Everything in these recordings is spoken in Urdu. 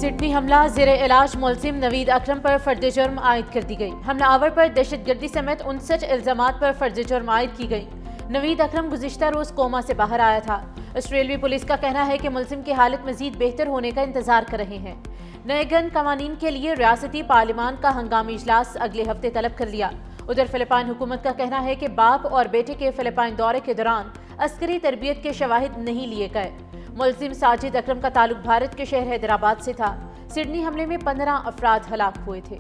سڈنی حملہ زیر علاج ملزم نوید اکرم پر فرد جرم عائد کر دی گئی۔ حملہ آور پر دہشت گردی سمیت 59 الزامات پر فرد جرم عائد کی گئی۔ نوید اکرم گزشتہ روز کوما سے باہر آیا تھا۔ آسٹریلوی پولیس کا کہنا ہے کہ ملزم کی حالت مزید بہتر ہونے کا انتظار کر رہے ہیں۔ نئے گن قوانین کے لیے ریاستی پارلیمان کا ہنگامی اجلاس اگلے ہفتے طلب کر لیا۔ ادھر فلپائن حکومت کا کہنا ہے کہ باپ اور بیٹے کے فلپائن دورے کے دوران عسکری تربیت کے شواہد نہیں لیے گئے۔ ملزم ساجد اکرم کا تعلق بھارت کے شہر حیدرآباد سے تھا۔ سڈنی حملے میں 15 افراد ہلاک ہوئے تھے۔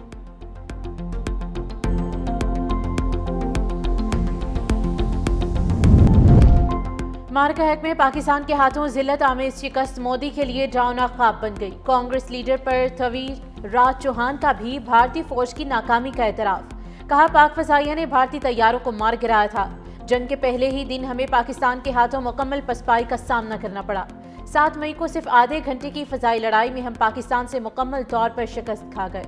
معرکہ حق میں پاکستان کے ہاتھوں ذلت آمیز شکست مودی کے لیے ڈراؤنا خواب بن گئی۔ کانگریس لیڈر پرتھوی راج چوہان کا بھی بھارتی فوج کی ناکامی کا اعتراف۔ کہا پاک فضائیہ نے بھارتی طیاروں کو مار گرایا تھا۔ جنگ کے پہلے ہی دن ہمیں پاکستان کے ہاتھوں مکمل پسپائی کا سامنا کرنا پڑا۔ 7 مئی کو صرف آدھے گھنٹے کی فضائی لڑائی میں ہم پاکستان سے مکمل طور پر شکست کھا گئے۔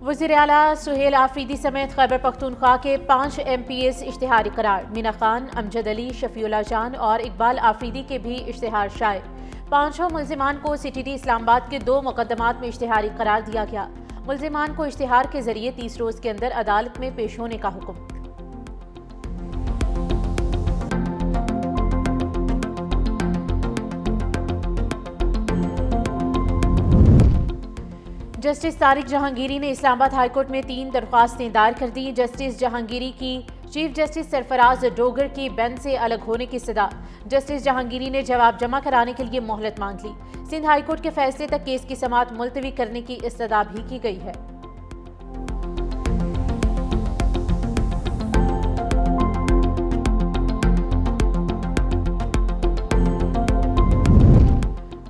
وزیر اعلیٰ سہیل آفریدی سمیت خیبر پختونخوا کے 5 MPs اشتہاری قرار۔ مینا خان، امجد علی، شفیع اللہ جان اور اقبال آفریدی کے بھی اشتہار شائع۔ 5 ملزمان کو CTD اسلام آباد کے 2 مقدمات میں اشتہاری قرار دیا گیا۔ ملزمان کو اشتہار کے ذریعے 30 روز کے اندر عدالت میں پیش ہونے کا حکم۔ جسٹس طارق جہانگیری نے اسلام آباد ہائی کورٹ میں 3 درخواستیں دائر کر دیں۔ جسٹس جہانگیری کی چیف جسٹس سرفراز ڈوگر کی بینچ سے الگ ہونے کی صدا۔ جسٹس جہانگیری نے جواب جمع کرانے کے لیے مہلت مانگ لی۔ سندھ ہائی کورٹ کے فیصلے تک کیس کی سماعت ملتوی کرنے کی استدعا بھی کی گئی ہے۔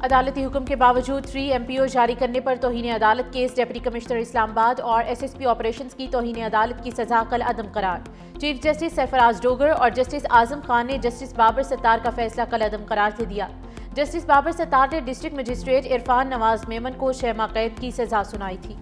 عدالتی حکم کے باوجود 3 MPO جاری کرنے پر توہین عدالت کیس ڈپٹی کمشنر اسلام آباد اور SSP آپریشنز کی توہین عدالت کی سزا کالعدم قرار۔ چیف جسٹس سرفراز ڈوگر اور جسٹس اعظم خان نے جسٹس بابر ستار کا فیصلہ کالعدم قرار دے دیا۔ جسٹس بابر ستار نے ڈسٹرکٹ مجسٹریٹ عرفان نواز میمن کو 6 ماہ قید کی سزا سنائی تھی۔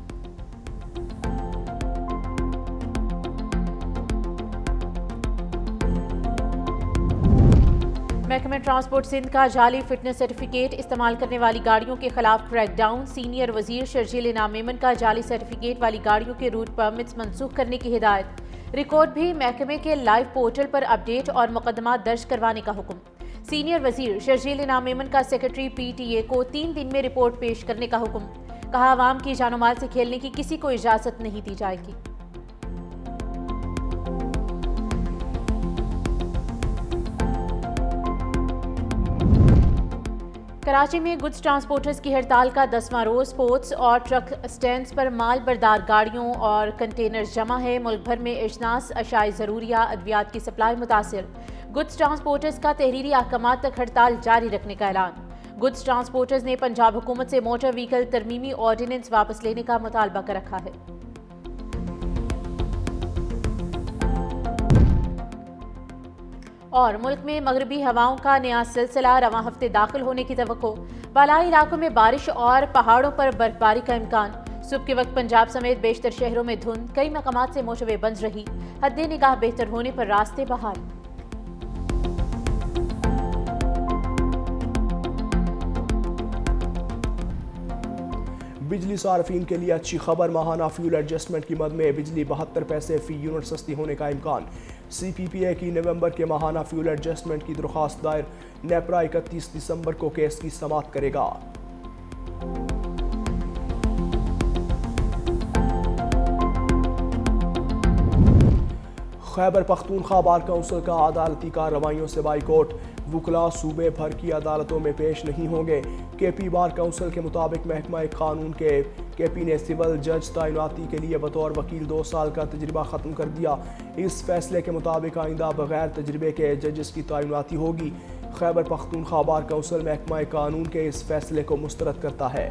محکمہ ٹرانسپورٹ سندھ کا جعلی فٹنس سرٹیفکیٹ استعمال کرنے والی گاڑیوں کے خلاف کریک ڈاؤن۔ سینئر وزیر شرجیل انعام میمن کا جعلی سرٹیفکیٹ والی گاڑیوں کے روٹ پرمٹس منسوخ کرنے کی ہدایت۔ ریکارڈ بھی محکمے کے لائیو پورٹل پر اپڈیٹ اور مقدمات درج کروانے کا حکم۔ سینئر وزیر شرجیل انعام میمن کا سیکرٹری PTA کو 3 دن میں رپورٹ پیش کرنے کا حکم۔ کہا عوام کی جان و مال سے کھیلنے کی کسی کو اجازت نہیں دی جائے گی۔ کراچی میں گڈز ٹرانسپورٹرز کی ہڑتال کا 10واں روز۔ پورٹس اور ٹرک اسٹینڈز پر مال بردار گاڑیوں اور کنٹینرز جمع ہے۔ ملک بھر میں اجناس، اشیاء ضروریہ، ادویات کی سپلائی متاثر۔ گڈز ٹرانسپورٹرز کا تحریری احکامات تک ہڑتال جاری رکھنے کا اعلان۔ گڈز ٹرانسپورٹرز نے پنجاب حکومت سے موٹر وہیکل ترمیمی آرڈیننس واپس لینے کا مطالبہ کر رکھا ہے۔ اور ملک میں مغربی ہواؤں کا نیا سلسلہ رواں ہفتے داخل ہونے کی توقع۔ بالائی علاقوں میں بارش اور پہاڑوں پر برف باری کا امکان۔ صبح کے وقت پنجاب سمیت بیشتر شہروں میں دھند، کئی مقامات سے موٹر وے بند رہی۔ حد نگاہ بہتر ہونے پر راستے بحال۔ بجلی صارفین کے لیے اچھی خبر، ماہانہ فیول ایڈجسٹمنٹ کی مد میں بجلی 72 پیسے فی یونٹ سستی ہونے کا امکان۔ CPPA کی نومبر کے ماہانہ فیول ایڈجسٹمنٹ کی درخواست دائر، نیپرا 31 دسمبر کو کیس کی سماعت کرے گا۔ خیبر پختونخوا بار کونسل کا عدالتی کارروائیوں سے بائیکاٹ۔ وکلاء صوبے بھر کی عدالتوں میں پیش نہیں ہوں گے۔ KP بار کونسل کے مطابق محکمہ قانون کے KP نے سول جج تعیناتی کے لیے بطور وکیل 2 سال کا تجربہ ختم کر دیا۔ اس فیصلے کے مطابق آئندہ بغیر تجربے کے ججز کی تعیناتی ہوگی۔ خیبر پختونخوا بار کونسل محکمہ قانون کے اس فیصلے کو مسترد کرتا ہے۔